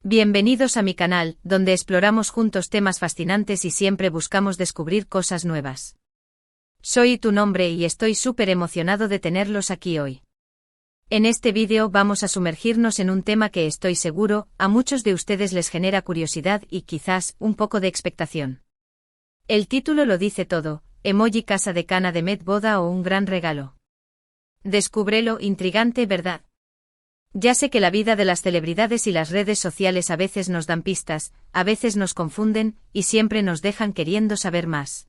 Bienvenidos a mi canal, donde exploramos juntos temas fascinantes y siempre buscamos descubrir cosas nuevas. Soy tu nombre y estoy súper emocionado de tenerlos aquí hoy. En este vídeo vamos a sumergirnos en un tema que estoy seguro, a muchos de ustedes les genera curiosidad y quizás un poco de expectación. El título lo dice todo: emoji casa de Kana de Met, boda o un gran regalo. Descúbrelo, intrigante, ¿verdad? Ya sé que la vida de las celebridades y las redes sociales a veces nos dan pistas, a veces nos confunden, y siempre nos dejan queriendo saber más.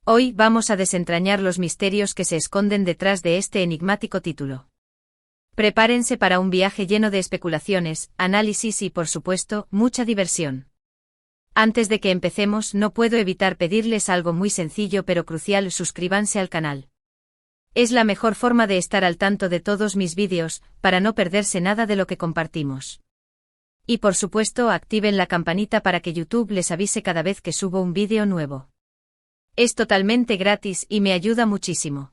Hoy vamos a desentrañar los misterios que se esconden detrás de este enigmático título. Prepárense para un viaje lleno de especulaciones, análisis y, por supuesto, mucha diversión. Antes de que empecemos, no puedo evitar pedirles algo muy sencillo pero crucial: suscríbanse al canal. Es la mejor forma de estar al tanto de todos mis vídeos, para no perderse nada de lo que compartimos. Y por supuesto, activen la campanita para que YouTube les avise cada vez que subo un vídeo nuevo. Es totalmente gratis y me ayuda muchísimo.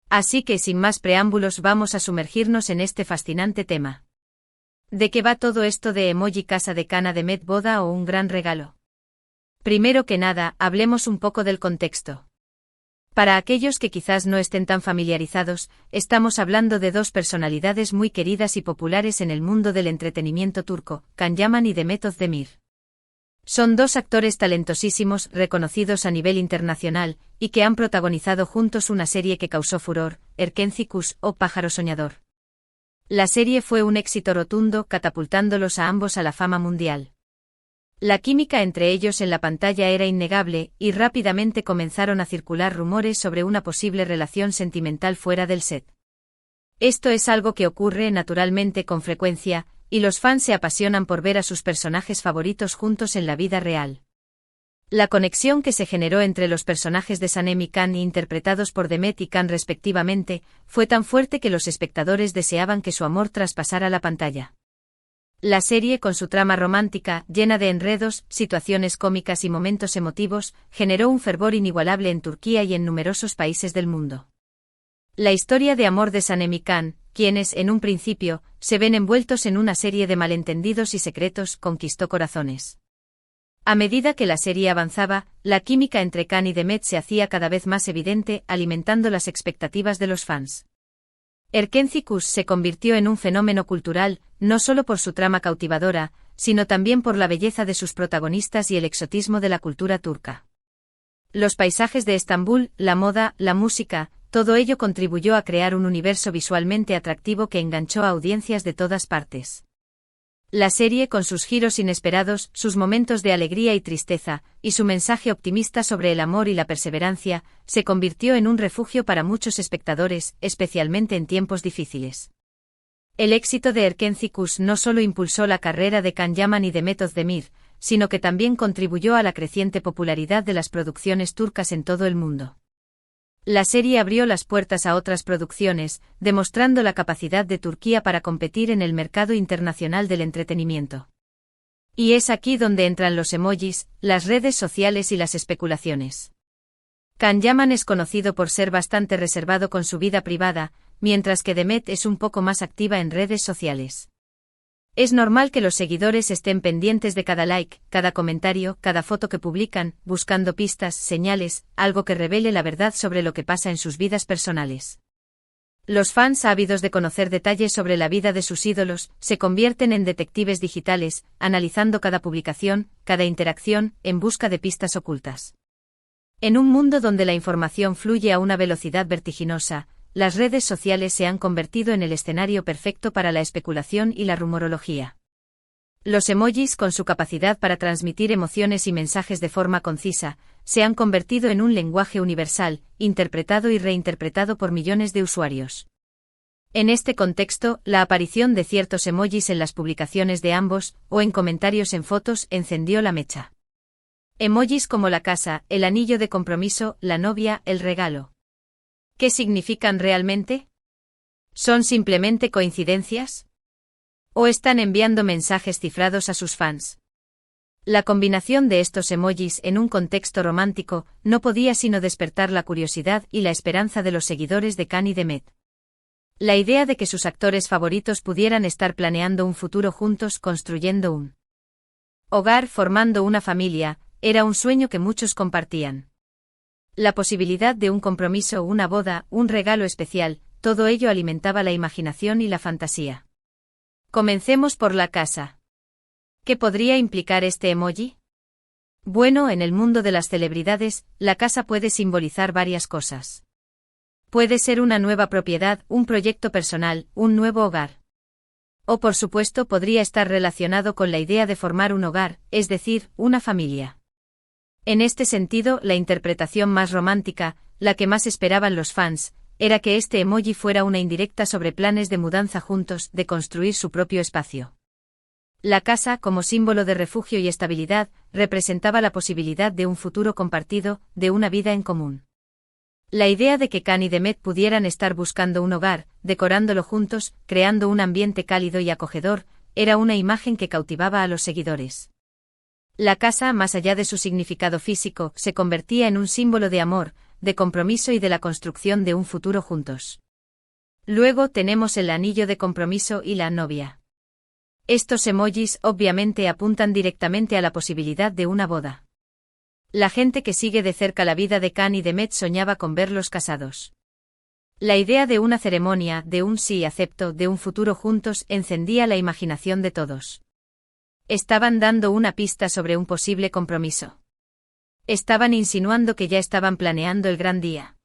Así que sin más preámbulos vamos a sumergirnos en este fascinante tema. ¿De qué va todo esto de emoji casa de Kana de Met, boda o un gran regalo? Primero que nada, hablemos un poco del contexto. Para aquellos que quizás no estén tan familiarizados, estamos hablando de dos personalidades muy queridas y populares en el mundo del entretenimiento turco, Can Yaman y Demet Özdemir. Son dos actores talentosísimos, reconocidos a nivel internacional, y que han protagonizado juntos una serie que causó furor, Erkenci Kuş o Pájaro Soñador. La serie fue un éxito rotundo, catapultándolos a ambos a la fama mundial. La química entre ellos en la pantalla era innegable, y rápidamente comenzaron a circular rumores sobre una posible relación sentimental fuera del set. Esto es algo que ocurre naturalmente con frecuencia, y los fans se apasionan por ver a sus personajes favoritos juntos en la vida real. La conexión que se generó entre los personajes de Sanem y Can, interpretados por Demet y Can respectivamente, fue tan fuerte que los espectadores deseaban que su amor traspasara la pantalla. La serie, con su trama romántica, llena de enredos, situaciones cómicas y momentos emotivos, generó un fervor inigualable en Turquía y en numerosos países del mundo. La historia de amor de Sanem y Can, quienes, en un principio, se ven envueltos en una serie de malentendidos y secretos, conquistó corazones. A medida que la serie avanzaba, la química entre Can y Demet se hacía cada vez más evidente, alimentando las expectativas de los fans. Erkenci Kuş se convirtió en un fenómeno cultural, no solo por su trama cautivadora, sino también por la belleza de sus protagonistas y el exotismo de la cultura turca. Los paisajes de Estambul, la moda, la música, todo ello contribuyó a crear un universo visualmente atractivo que enganchó a audiencias de todas partes. La serie, con sus giros inesperados, sus momentos de alegría y tristeza, y su mensaje optimista sobre el amor y la perseverancia, se convirtió en un refugio para muchos espectadores, especialmente en tiempos difíciles. El éxito de Erkenci Kuş no solo impulsó la carrera de Can Yaman y Demet Özdemir, sino que también contribuyó a la creciente popularidad de las producciones turcas en todo el mundo. La serie abrió las puertas a otras producciones, demostrando la capacidad de Turquía para competir en el mercado internacional del entretenimiento. Y es aquí donde entran los emojis, las redes sociales y las especulaciones. Can Yaman es conocido por ser bastante reservado con su vida privada, mientras que Demet es un poco más activa en redes sociales. Es normal que los seguidores estén pendientes de cada like, cada comentario, cada foto que publican, buscando pistas, señales, algo que revele la verdad sobre lo que pasa en sus vidas personales. Los fans, ávidos de conocer detalles sobre la vida de sus ídolos, se convierten en detectives digitales, analizando cada publicación, cada interacción, en busca de pistas ocultas. En un mundo donde la información fluye a una velocidad vertiginosa, las redes sociales se han convertido en el escenario perfecto para la especulación y la rumorología. Los emojis, con su capacidad para transmitir emociones y mensajes de forma concisa, se han convertido en un lenguaje universal, interpretado y reinterpretado por millones de usuarios. En este contexto, la aparición de ciertos emojis en las publicaciones de ambos, o en comentarios en fotos, encendió la mecha. Emojis como la casa, el anillo de compromiso, la novia, el regalo. ¿Qué significan realmente? ¿Son simplemente coincidencias? ¿O están enviando mensajes cifrados a sus fans? La combinación de estos emojis en un contexto romántico no podía sino despertar la curiosidad y la esperanza de los seguidores de Can y Demet. La idea de que sus actores favoritos pudieran estar planeando un futuro juntos, construyendo un hogar, formando una familia, era un sueño que muchos compartían. La posibilidad de un compromiso, una boda, un regalo especial, todo ello alimentaba la imaginación y la fantasía. Comencemos por la casa. ¿Qué podría implicar este emoji? Bueno, en el mundo de las celebridades, la casa puede simbolizar varias cosas. Puede ser una nueva propiedad, un proyecto personal, un nuevo hogar. O por supuesto podría estar relacionado con la idea de formar un hogar, es decir, una familia. En este sentido, la interpretación más romántica, la que más esperaban los fans, era que este emoji fuera una indirecta sobre planes de mudanza juntos, de construir su propio espacio. La casa, como símbolo de refugio y estabilidad, representaba la posibilidad de un futuro compartido, de una vida en común. La idea de que Khan y Demet pudieran estar buscando un hogar, decorándolo juntos, creando un ambiente cálido y acogedor, era una imagen que cautivaba a los seguidores. La casa, más allá de su significado físico, se convertía en un símbolo de amor, de compromiso y de la construcción de un futuro juntos. Luego tenemos el anillo de compromiso y la novia. Estos emojis obviamente apuntan directamente a la posibilidad de una boda. La gente que sigue de cerca la vida de Khan y Demet soñaba con verlos casados. La idea de una ceremonia, de un sí acepto, de un futuro juntos, encendía la imaginación de todos. Estaban dando una pista sobre un posible compromiso. Estaban insinuando que ya estaban planeando el gran día.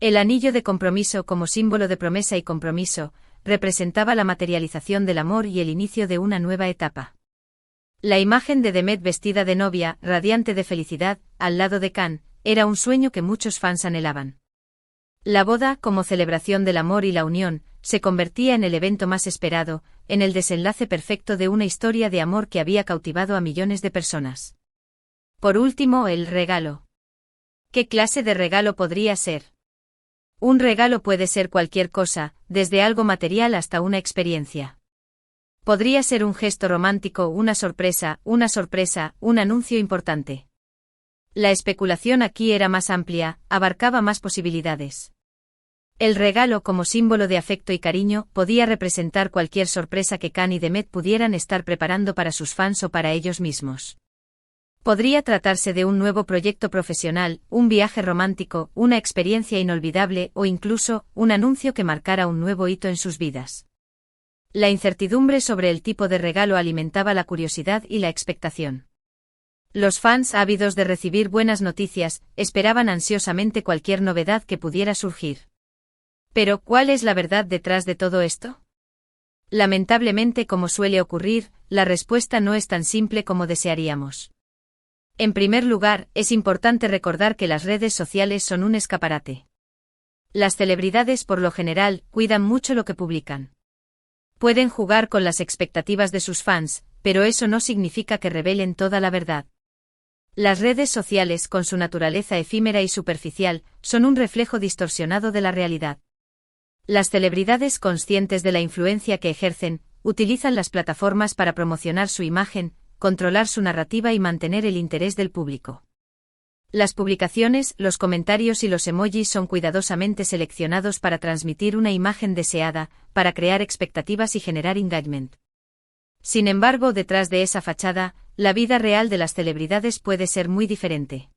El anillo de compromiso, como símbolo de promesa y compromiso, representaba la materialización del amor y el inicio de una nueva etapa. La imagen de Demet vestida de novia, radiante de felicidad, al lado de Khan, era un sueño que muchos fans anhelaban. La boda, como celebración del amor y la unión, se convertía en el evento más esperado, en el desenlace perfecto de una historia de amor que había cautivado a millones de personas. Por último, el regalo. ¿Qué clase de regalo podría ser? Un regalo puede ser cualquier cosa, desde algo material hasta una experiencia. Podría ser un gesto romántico, una sorpresa, un anuncio importante. La especulación aquí era más amplia, abarcaba más posibilidades. El regalo, como símbolo de afecto y cariño, podía representar cualquier sorpresa que Khan y Demet pudieran estar preparando para sus fans o para ellos mismos. Podría tratarse de un nuevo proyecto profesional, un viaje romántico, una experiencia inolvidable o incluso un anuncio que marcara un nuevo hito en sus vidas. La incertidumbre sobre el tipo de regalo alimentaba la curiosidad y la expectación. Los fans, ávidos de recibir buenas noticias, esperaban ansiosamente cualquier novedad que pudiera surgir. Pero, ¿cuál es la verdad detrás de todo esto? Lamentablemente, como suele ocurrir, la respuesta no es tan simple como desearíamos. En primer lugar, es importante recordar que las redes sociales son un escaparate. Las celebridades, por lo general, cuidan mucho lo que publican. Pueden jugar con las expectativas de sus fans, pero eso no significa que revelen toda la verdad. Las redes sociales, con su naturaleza efímera y superficial, son un reflejo distorsionado de la realidad. Las celebridades, conscientes de la influencia que ejercen, utilizan las plataformas para promocionar su imagen, controlar su narrativa y mantener el interés del público. Las publicaciones, los comentarios y los emojis son cuidadosamente seleccionados para transmitir una imagen deseada, para crear expectativas y generar engagement. Sin embargo, detrás de esa fachada, la vida real de las celebridades puede ser muy diferente.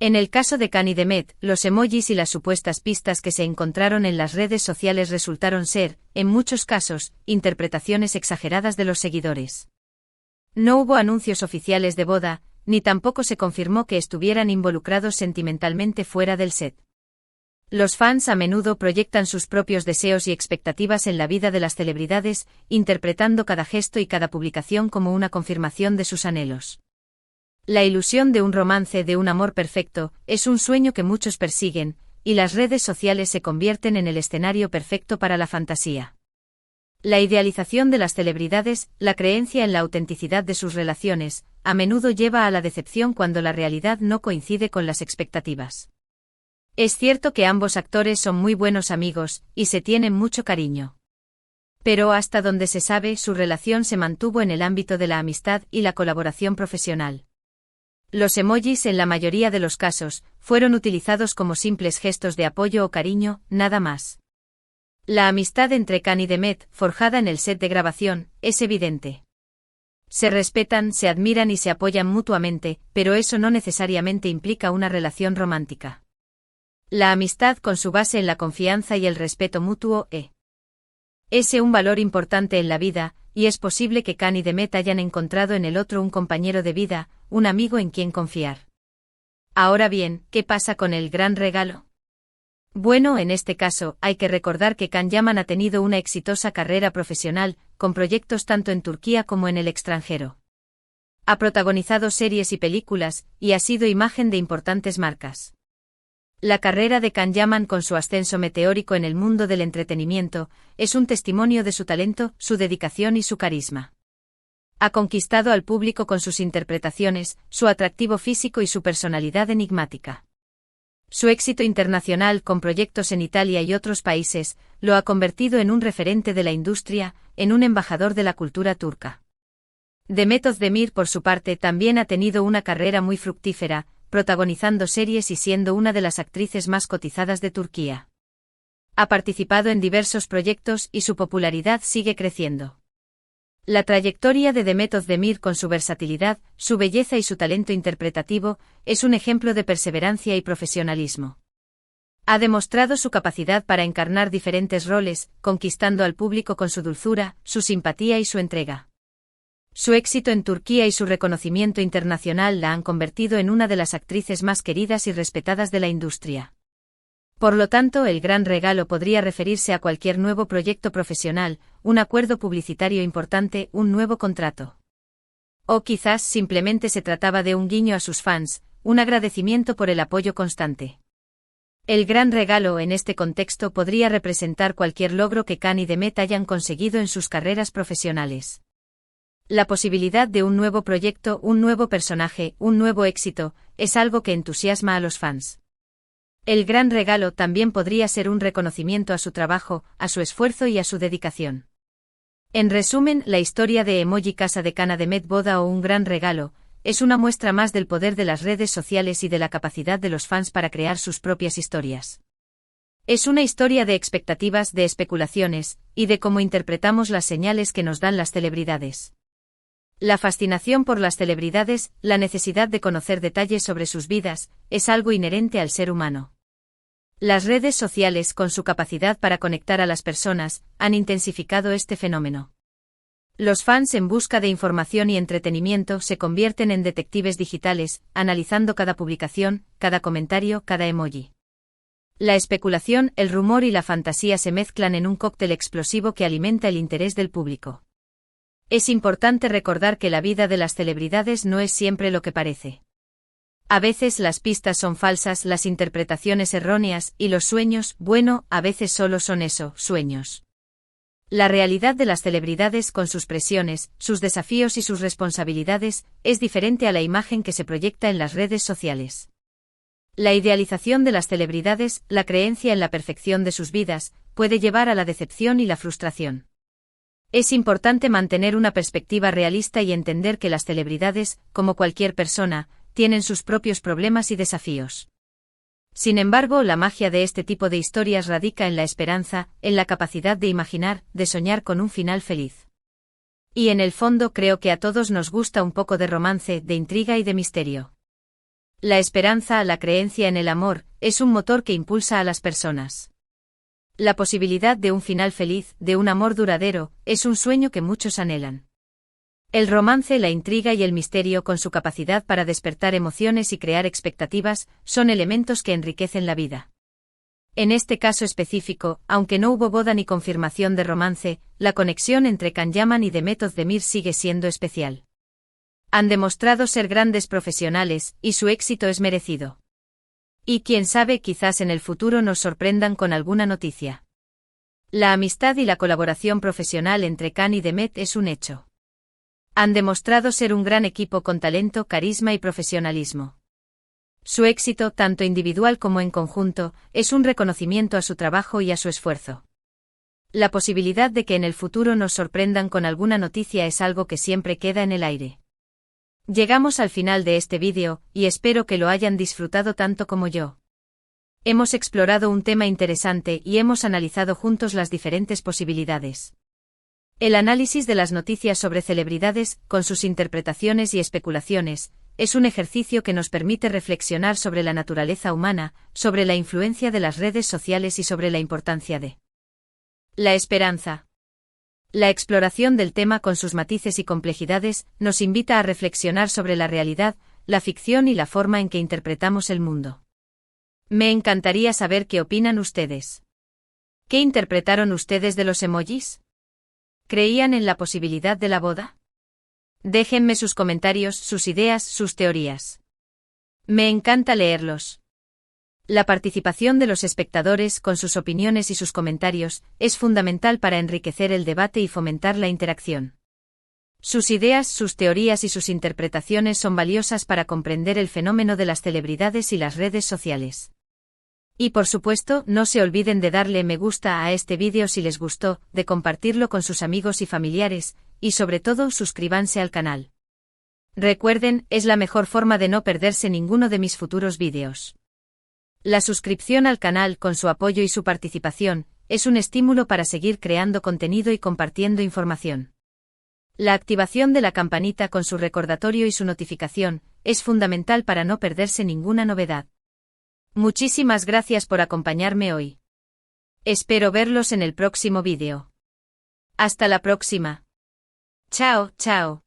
En el caso de Khan y Demet, los emojis y las supuestas pistas que se encontraron en las redes sociales resultaron ser, en muchos casos, interpretaciones exageradas de los seguidores. No hubo anuncios oficiales de boda, ni tampoco se confirmó que estuvieran involucrados sentimentalmente fuera del set. Los fans a menudo proyectan sus propios deseos y expectativas en la vida de las celebridades, interpretando cada gesto y cada publicación como una confirmación de sus anhelos. La ilusión de un romance, de un amor perfecto, es un sueño que muchos persiguen, y las redes sociales se convierten en el escenario perfecto para la fantasía. La idealización de las celebridades, la creencia en la autenticidad de sus relaciones, a menudo lleva a la decepción cuando la realidad no coincide con las expectativas. Es cierto que ambos actores son muy buenos amigos, y se tienen mucho cariño. Pero hasta donde se sabe, su relación se mantuvo en el ámbito de la amistad y la colaboración profesional. Los emojis, en la mayoría de los casos, fueron utilizados como simples gestos de apoyo o cariño, nada más. La amistad entre Khan y Demet, forjada en el set de grabación, es evidente. Se respetan, se admiran y se apoyan mutuamente, pero eso no necesariamente implica una relación romántica. La amistad con su base en la confianza y el respeto mutuo es un valor importante en la vida, y es posible que Khan y Demet hayan encontrado en el otro un compañero de vida, un amigo en quien confiar. Ahora bien, ¿qué pasa con el gran regalo? Bueno, en este caso, hay que recordar que Can Yaman ha tenido una exitosa carrera profesional, con proyectos tanto en Turquía como en el extranjero. Ha protagonizado series y películas, y ha sido imagen de importantes marcas. La carrera de Can Yaman con su ascenso meteórico en el mundo del entretenimiento, es un testimonio de su talento, su dedicación y su carisma. Ha conquistado al público con sus interpretaciones, su atractivo físico y su personalidad enigmática. Su éxito internacional con proyectos en Italia y otros países, lo ha convertido en un referente de la industria, en un embajador de la cultura turca. Demet Özdemir, por su parte, también ha tenido una carrera muy fructífera, protagonizando series y siendo una de las actrices más cotizadas de Turquía. Ha participado en diversos proyectos y su popularidad sigue creciendo. La trayectoria de Demet Özdemir con su versatilidad, su belleza y su talento interpretativo, es un ejemplo de perseverancia y profesionalismo. Ha demostrado su capacidad para encarnar diferentes roles, conquistando al público con su dulzura, su simpatía y su entrega. Su éxito en Turquía y su reconocimiento internacional la han convertido en una de las actrices más queridas y respetadas de la industria. Por lo tanto, el gran regalo podría referirse a cualquier nuevo proyecto profesional, un acuerdo publicitario importante, un nuevo contrato. O quizás simplemente se trataba de un guiño a sus fans, un agradecimiento por el apoyo constante. El gran regalo en este contexto podría representar cualquier logro que Can y Demet hayan conseguido en sus carreras profesionales. La posibilidad de un nuevo proyecto, un nuevo personaje, un nuevo éxito, es algo que entusiasma a los fans. El gran regalo también podría ser un reconocimiento a su trabajo, a su esfuerzo y a su dedicación. En resumen, la historia de Emoji Casa de Can a Demet Boda o un gran regalo, es una muestra más del poder de las redes sociales y de la capacidad de los fans para crear sus propias historias. Es una historia de expectativas, de especulaciones, y de cómo interpretamos las señales que nos dan las celebridades. La fascinación por las celebridades, la necesidad de conocer detalles sobre sus vidas, es algo inherente al ser humano. Las redes sociales, con su capacidad para conectar a las personas, han intensificado este fenómeno. Los fans en busca de información y entretenimiento se convierten en detectives digitales, analizando cada publicación, cada comentario, cada emoji. La especulación, el rumor y la fantasía se mezclan en un cóctel explosivo que alimenta el interés del público. Es importante recordar que la vida de las celebridades no es siempre lo que parece. A veces las pistas son falsas, las interpretaciones erróneas, y los sueños, bueno, a veces solo son eso, sueños. La realidad de las celebridades con sus presiones, sus desafíos y sus responsabilidades, es diferente a la imagen que se proyecta en las redes sociales. La idealización de las celebridades, la creencia en la perfección de sus vidas, puede llevar a la decepción y la frustración. Es importante mantener una perspectiva realista y entender que las celebridades, como cualquier persona, tienen sus propios problemas y desafíos. Sin embargo, la magia de este tipo de historias radica en la esperanza, en la capacidad de imaginar, de soñar con un final feliz. Y en el fondo creo que a todos nos gusta un poco de romance, de intriga y de misterio. La esperanza, la creencia en el amor, es un motor que impulsa a las personas. La posibilidad de un final feliz, de un amor duradero, es un sueño que muchos anhelan. El romance, la intriga y el misterio, con su capacidad para despertar emociones y crear expectativas, son elementos que enriquecen la vida. En este caso específico, aunque no hubo boda ni confirmación de romance, la conexión entre Can Yaman y Demet Özdemir sigue siendo especial. Han demostrado ser grandes profesionales, y su éxito es merecido. Y quién sabe, quizás en el futuro nos sorprendan con alguna noticia. La amistad y la colaboración profesional entre Can y Demet es un hecho. Han demostrado ser un gran equipo con talento, carisma y profesionalismo. Su éxito, tanto individual como en conjunto, es un reconocimiento a su trabajo y a su esfuerzo. La posibilidad de que en el futuro nos sorprendan con alguna noticia es algo que siempre queda en el aire. Llegamos al final de este vídeo, y espero que lo hayan disfrutado tanto como yo. Hemos explorado un tema interesante y hemos analizado juntos las diferentes posibilidades. El análisis de las noticias sobre celebridades, con sus interpretaciones y especulaciones, es un ejercicio que nos permite reflexionar sobre la naturaleza humana, sobre la influencia de las redes sociales y sobre la importancia de la esperanza. La exploración del tema con sus matices y complejidades nos invita a reflexionar sobre la realidad, la ficción y la forma en que interpretamos el mundo. Me encantaría saber qué opinan ustedes. ¿Qué interpretaron ustedes de los emojis? ¿Creían en la posibilidad de la boda? Déjenme sus comentarios, sus ideas, sus teorías. Me encanta leerlos. La participación de los espectadores, con sus opiniones y sus comentarios, es fundamental para enriquecer el debate y fomentar la interacción. Sus ideas, sus teorías y sus interpretaciones son valiosas para comprender el fenómeno de las celebridades y las redes sociales. Y por supuesto, no se olviden de darle me gusta a este vídeo si les gustó, de compartirlo con sus amigos y familiares, y sobre todo suscríbanse al canal. Recuerden, es la mejor forma de no perderse ninguno de mis futuros vídeos. La suscripción al canal, con su apoyo y su participación, es un estímulo para seguir creando contenido y compartiendo información. La activación de la campanita con su recordatorio y su notificación, es fundamental para no perderse ninguna novedad. Muchísimas gracias por acompañarme hoy. Espero verlos en el próximo vídeo. Hasta la próxima. Chao, chao.